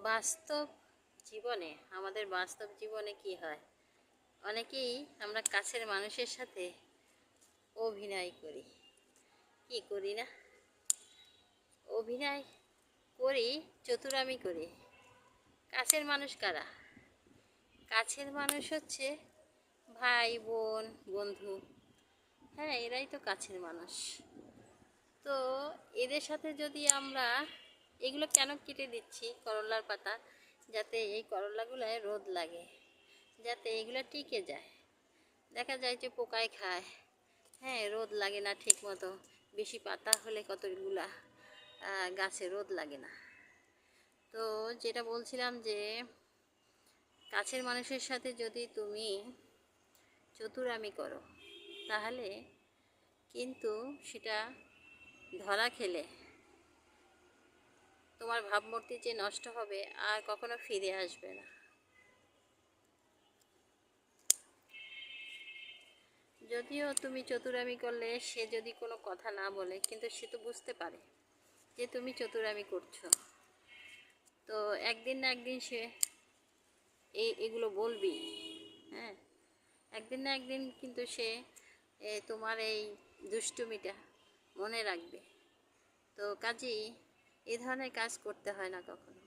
বাস্তব জীবনে আমাদের বাস্তব জীবনে কি হয়, অনেকেই আমরা কাছের মানুষের সাথে অভিনয় করি, কি করি না? অভিনয় করি, চতুরামি করি। কাছের মানুষ কারা? কাছের মানুষ হচ্ছে ভাই বোন বন্ধু, হ্যাঁ এরাই তো কাছের মানুষ। তো এদের সাথে যদি আমরা এগুলো কেন কেটে দিচ্ছি করলার পাতা, যাতে এই করলাগুলোয় রোদ লাগে, যাতে এগুলো টিকে যায়। দেখা যায় যে পোকায় খায়, হ্যাঁ রোদ লাগে না ঠিক মতো, বেশি পাতা হলে কতগুলা গাছে রোদ লাগে না। তো যেটা বলছিলাম যে কাছের মানুষের সাথে যদি তুমি চতুরামি করো, তাহলে কিন্তু সেটা ধরা খেলে তোমার ভাবমূর্তি যে নষ্ট হবে আর কখনো ফিরে আসবে না। যদিও তুমি চতুরামি করলে সে যদি কোনো কথা না বলে, কিন্তু সে তো বুঝতে পারে যে তুমি চতুরামি করছো। তো একদিন না একদিন সে এগুলো বলবি, হ্যাঁ একদিন না একদিন কিন্তু সে তোমার এই দুষ্টুমিটা মনে রাখবে। তো কাজেই এই ধরনের কাজ করতে হয় না কখনো।